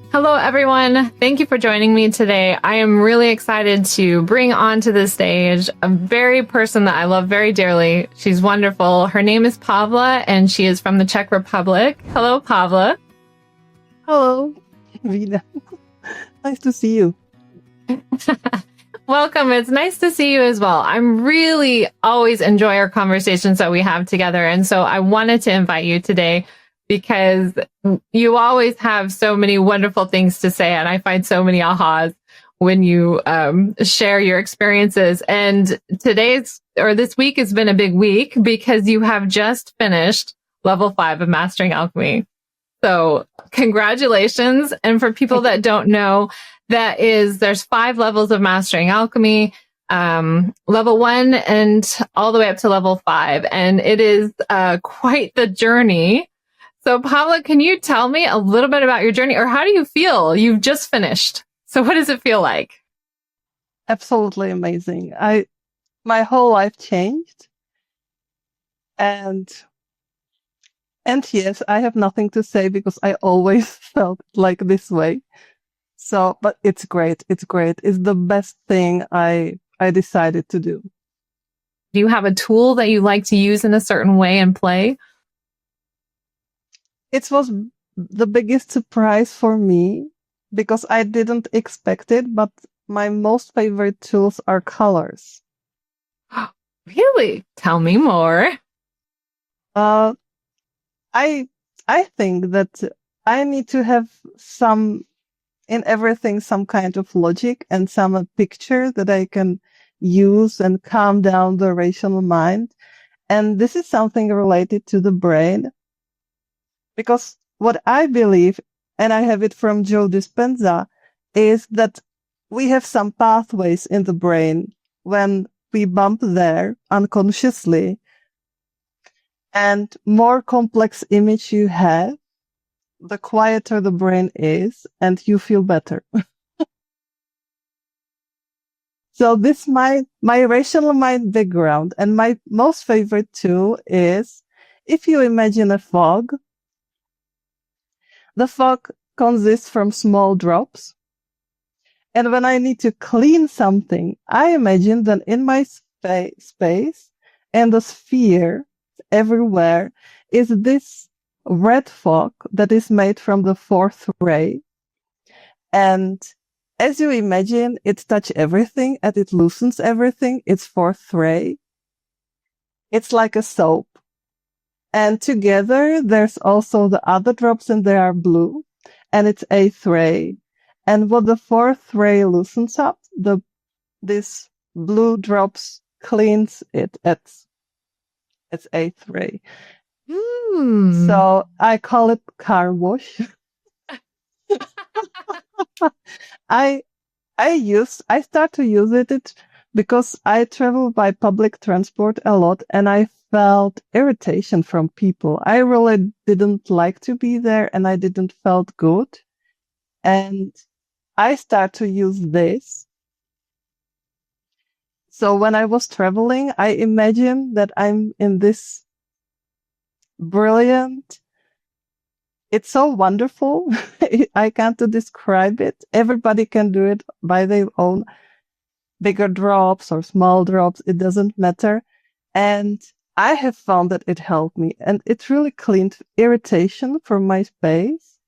Hello, everyone. Thank you for joining me today. I am really excited to bring onto the stage a very person that I love very dearly. She's wonderful. Her name is Pavla, and she is from the Czech Republic. Hello, Pavla. Hello, Vida. Nice to see you. Welcome. It's nice to see you as well. I'm really always enjoy our conversations that we have together. And so I wanted to invite you today because you always have so many wonderful things to say. And I find so many ahas when you share your experiences. And this week has been a big week because you have just finished level 5 of Mastering Alchemy. So congratulations. And for people that don't know, there's 5 levels of Mastering Alchemy, level 1 and all the way up to level 5. And it is quite the journey. So Pavla, can you tell me a little bit about your journey, or how do you feel? You've just finished. So what does it feel like? Absolutely amazing. My whole life changed. And yes, I have nothing to say because I always felt like this way. So, but it's great. It's great. It's the best thing I decided to do. Do you have a tool that you like to use in a certain way and play? It was the biggest surprise for me because I didn't expect it, but my most favorite tools are colors. Really? Tell me more. I think that I need to have in everything, some kind of logic and some picture that I can use and calm down the rational mind. And this is something related to the brain. Because what I believe, and I have it from Joe Dispenza, is that we have some pathways in the brain when we bump there unconsciously. And more complex image you have, the quieter the brain is, and you feel better. So this my rational mind background, and my most favorite tool is if you imagine a fog. The fog consists from small drops. And when I need to clean something, I imagine that in my space and the sphere everywhere is this red fog that is made from the 4th ray. And as you imagine, it touches everything and it loosens everything. It's 4th ray. It's like a soap. And together, there's also the other drops, and they are blue, and it's 8th ray. And what the 4th ray loosens up, this blue drops cleans it at its 8th ray. So I call it car wash. I start to use it because I travel by public transport a lot, and I felt irritation from people. I really didn't like to be there, and I didn't felt good. And I start to use this. So when I was traveling, I imagined that I'm in this brilliant. It's so wonderful. I can't describe it. Everybody can do it by their own, bigger drops or small drops. It doesn't matter. And I have found that it helped me, and it really cleaned irritation from my space.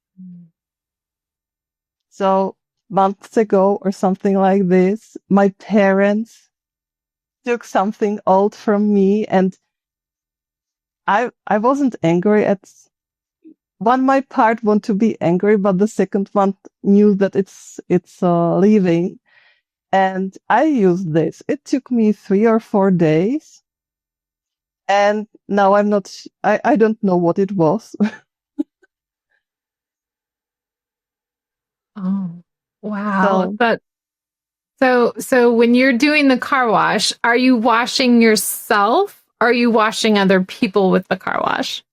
So months ago or something like this, my parents took something old from me, and I wasn't angry at my part want to be angry, but the second one knew that it's leaving. And I used this. It took me 3 or 4 days. And now I don't know what it was. Oh, wow. So when you're doing the car wash, are you washing yourself? Or are you washing other people with the car wash?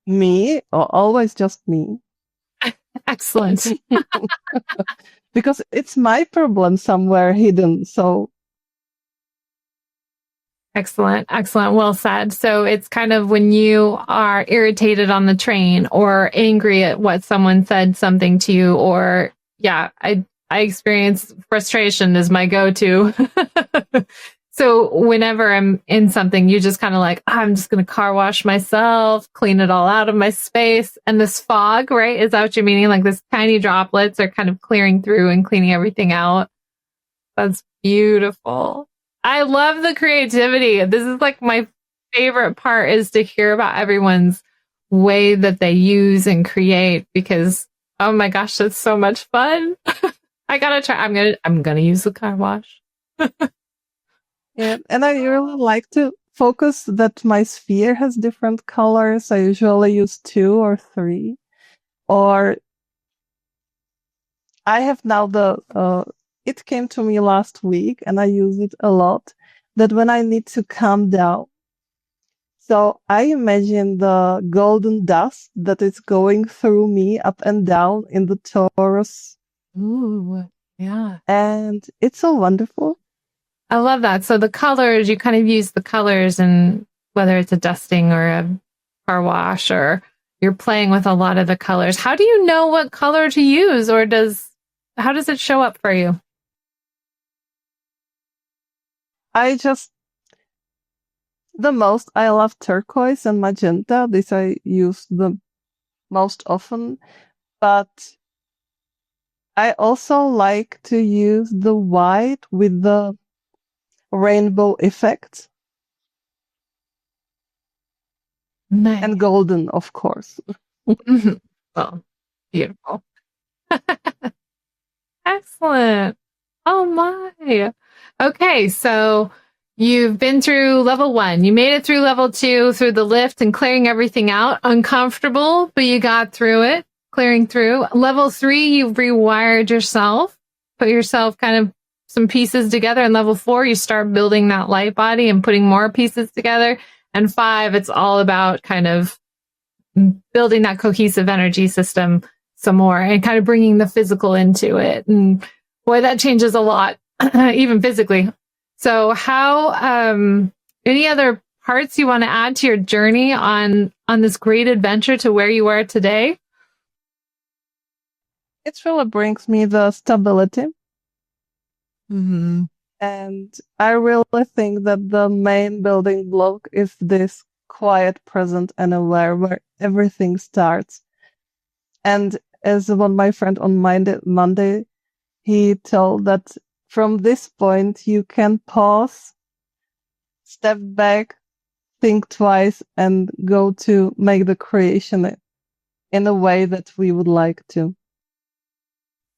Me, or always just me. Excellent. Because it's my problem somewhere hidden. So Excellent. Excellent. Well said. So it's kind of when you are irritated on the train or angry at what someone said something to you, or Yeah, I experience frustration as my go-to. So whenever I'm in something, you just kind of like, I'm just going to car wash myself, clean it all out of my space. And this fog, right? Is that what you're meaning? Like this tiny droplets are kind of clearing through and cleaning everything out. That's beautiful. I love the creativity. This is like my favorite part is to hear about everyone's way that they use and create because oh my gosh, that's so much fun. I gotta try. I'm gonna use the car wash. Yeah, and I really like to focus that my sphere has different colors. I usually use 2 or 3. Or I have now it came to me last week and I use it a lot, that when I need to calm down. So I imagine the golden dust that is going through me up and down in the torus. Ooh, yeah. And it's so wonderful. I love that. So the colors, you kind of use the colors and whether it's a dusting or a car wash or you're playing with a lot of the colors. How do you know what color to use or how does it show up for you? I love turquoise and magenta. These I use the most often, but I also like to use the white with the rainbow effect. Nice. And golden, of course. Well, beautiful. Excellent. Oh my. Okay, so you've been through level 1. You made it through level 2 through the lift and clearing everything out. Uncomfortable, but you got through it, clearing through. Level 3, you've rewired yourself, put yourself kind of some pieces together. And level 4, you start building that light body and putting more pieces together. And 5, it's all about kind of building that cohesive energy system some more and kind of bringing the physical into it. And boy, that changes a lot, even physically. So how, any other parts you want to add to your journey on this great adventure to where you are today? It really brings me the stability. Mm-hmm. And I really think that the main building block is this quiet, present, and aware where everything starts. And as my friend on Monday, he told that from this point you can pause, step back, think twice, and go to make the creation in a way that we would like to.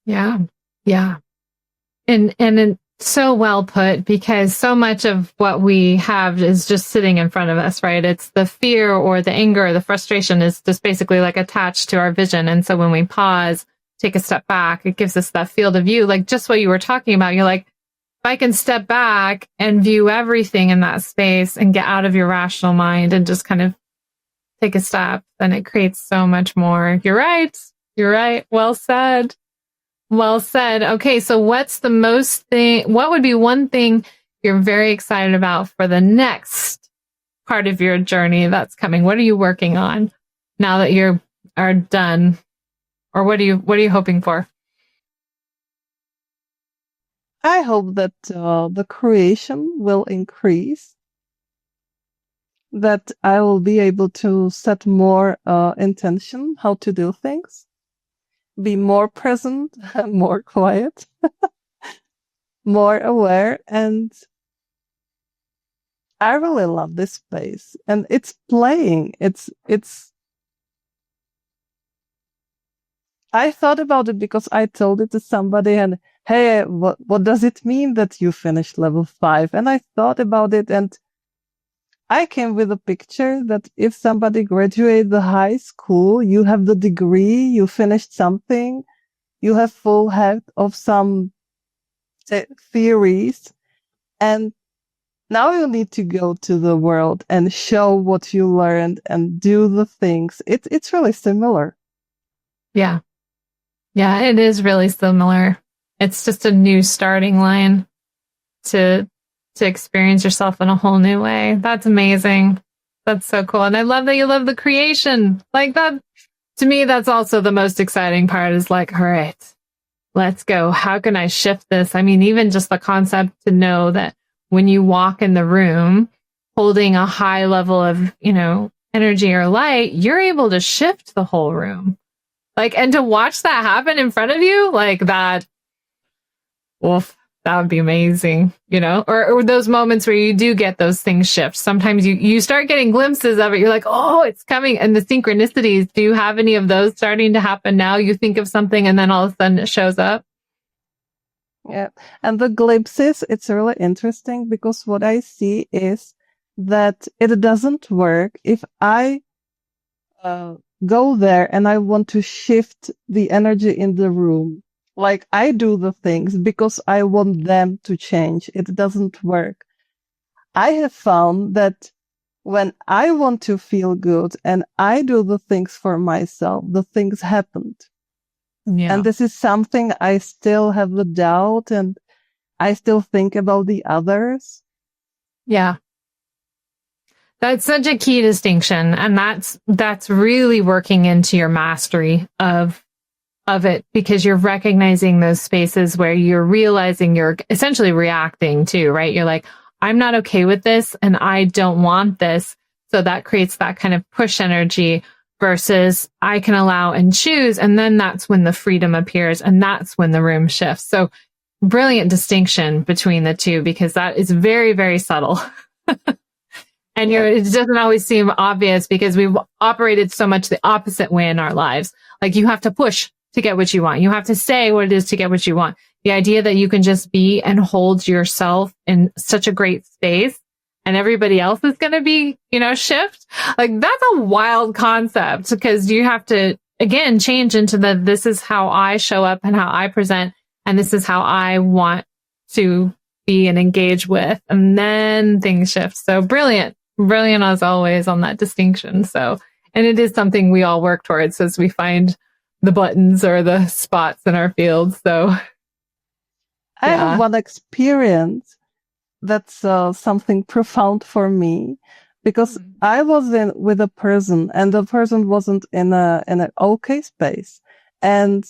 Yeah. Yeah. And so well put, because so much of what we have is just sitting in front of us, right? It's the fear or the anger or the frustration is just basically like attached to our vision. And so when we pause, take a step back, it gives us that field of view, like just what you were talking about. You're like, if I can step back and view everything in that space and get out of your rational mind and just kind of take a step, then it creates so much more. You're right. You're right. Well said. Well said. Okay, so what would be one thing you're very excited about for the next part of your journey that's coming? What are you working on now that are done? Or what are you hoping for? I hope that the creation will increase, that I will be able to set more intention how to do things, be more present, more quiet, more aware. And I really love this space. And it's playing. I thought about it because I told it to somebody and, hey, what does it mean that you finished level 5? And I thought about it and I came with a picture that if somebody graduated the high school, you have the degree, you finished something, you have full head of some theories, and now you need to go to the world and show what you learned and do the things. It's really similar. Yeah. Yeah, it is really similar. It's just a new starting line to experience yourself in a whole new way. That's amazing. That's so cool. And I love that you love the creation. Like that, to me, that's also the most exciting part is like, all right, let's go. How can I shift this? I mean, even just the concept to know that when you walk in the room holding a high level of, energy or light, you're able to shift the whole room. Like, and to watch that happen in front of you, like that, wolf, that would be amazing, or those moments where you do get those things shift. Sometimes you start getting glimpses of it. You're like, oh, it's coming. And the synchronicities, do you have any of those starting to happen now? You think of something and then all of a sudden it shows up. Yeah. And the glimpses, it's really interesting because what I see is that it doesn't work if I go there and I want to shift the energy in the room. Like I do the things because I want them to change. It doesn't work. I have found that when I want to feel good and I do the things for myself, the things happened. Yeah. And this is something I still have the doubt and I still think about the others. Yeah. That's such a key distinction. And that's really working into your mastery of it, because you're recognizing those spaces where you're realizing you're essentially reacting to, right? You're like, I'm not okay with this and I don't want this. So that creates that kind of push energy versus I can allow and choose. And then that's when the freedom appears and that's when the room shifts. So brilliant distinction between the two, because that is very, very subtle. And it doesn't always seem obvious because we've operated so much the opposite way in our lives. Like you have to push to get what you want. You have to say what it is to get what you want. The idea that you can just be and hold yourself in such a great space and everybody else is going to be, shift. Like that's a wild concept because you have to, again, change into this is how I show up and how I present. And this is how I want to be and engage with. And then things shift. So brilliant as always on that distinction. So, and it is something we all work towards as we find the buttons or the spots in our fields. So I have one experience that's something profound for me because I was with a person and the person wasn't in an okay space, and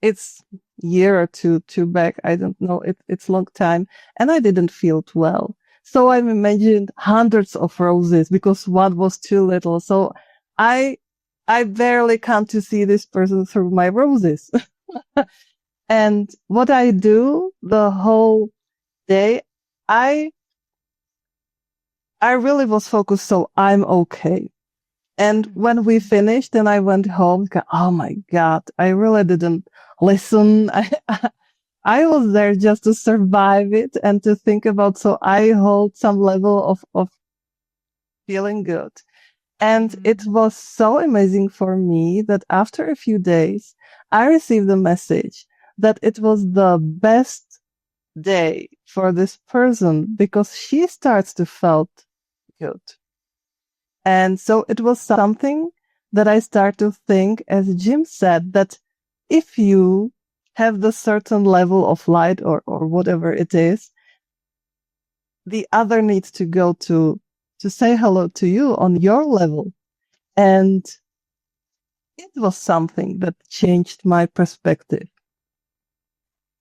it's year or two back. I don't know. It's long time, and I didn't feel it well. So I imagined hundreds of roses because one was too little. So I barely come to see this person through my roses. And what I do the whole day, I really was focused. So I'm okay. And when we finished and I went home, oh my God, I really didn't listen. I was there just to survive it and to think about, so I hold some level of feeling good. And it was so amazing for me that after a few days, I received a message that it was the best day for this person because she starts to felt good. And so it was something that I start to think, as Jim said, that if you have the certain level of light or whatever it is, the other needs to go to say hello to you on your level. And it was something that changed my perspective.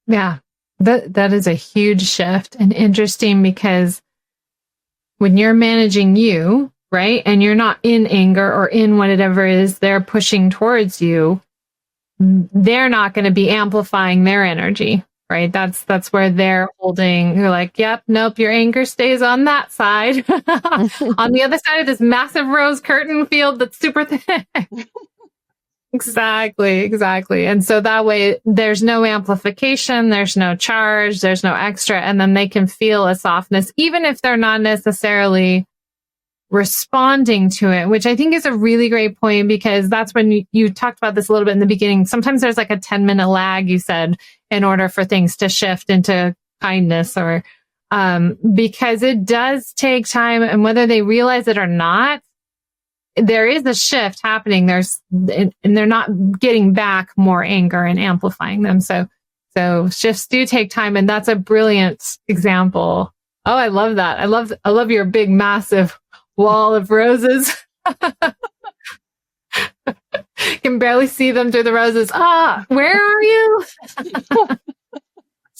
Yeah, that is a huge shift and interesting because when you're managing you, right, and you're not in anger or in whatever it is they're pushing towards you, they're not going to be amplifying their energy, right? That's where they're holding. You're like, yep, nope, your anger stays on that side. On the other side of this massive rose curtain field that's super thick. Exactly. And so that way there's no amplification, there's no charge, there's no extra, and then they can feel a softness, even if they're not necessarily responding to it, which I think is a really great point, because that's when you talked about this a little bit in the beginning. Sometimes there's like a 10-minute lag, you said, in order for things to shift into kindness or, because it does take time, and whether they realize it or not, there is a shift happening. And they're not getting back more anger and amplifying them. So shifts do take time. And that's a brilliant example. Oh, I love that. I love your big, massive wall of roses. Can can barely see them through the roses. Ah, where are you?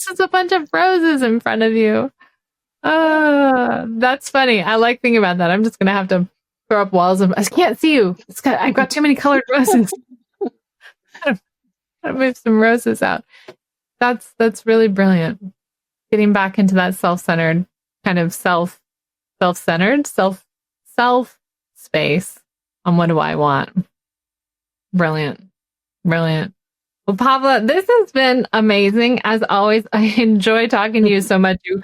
There's a bunch of roses in front of you. That's funny. I like thinking about that. I'm just gonna have to throw up walls of I can't see you. I've got too many colored roses. I'll move some roses out. That's really brilliant. Getting back into that self-centered kind of self-centered self space on what do I want. Brilliant. Well, Pavla, this has been amazing. As always, I enjoy talking to you so much. You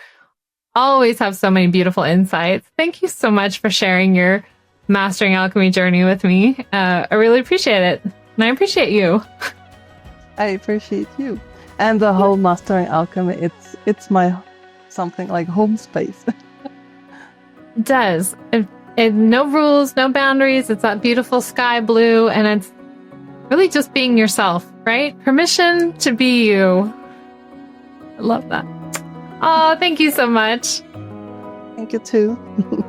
always have so many beautiful insights. Thank you so much for sharing your Mastering Alchemy journey with me. I really appreciate it. And I appreciate you. I appreciate you. And the whole Mastering Alchemy, it's my something like home space. It does. No rules, no boundaries. It's that beautiful sky blue, and it's really just being yourself, right? Permission to be you. I love that. Oh, thank you so much. Thank you too.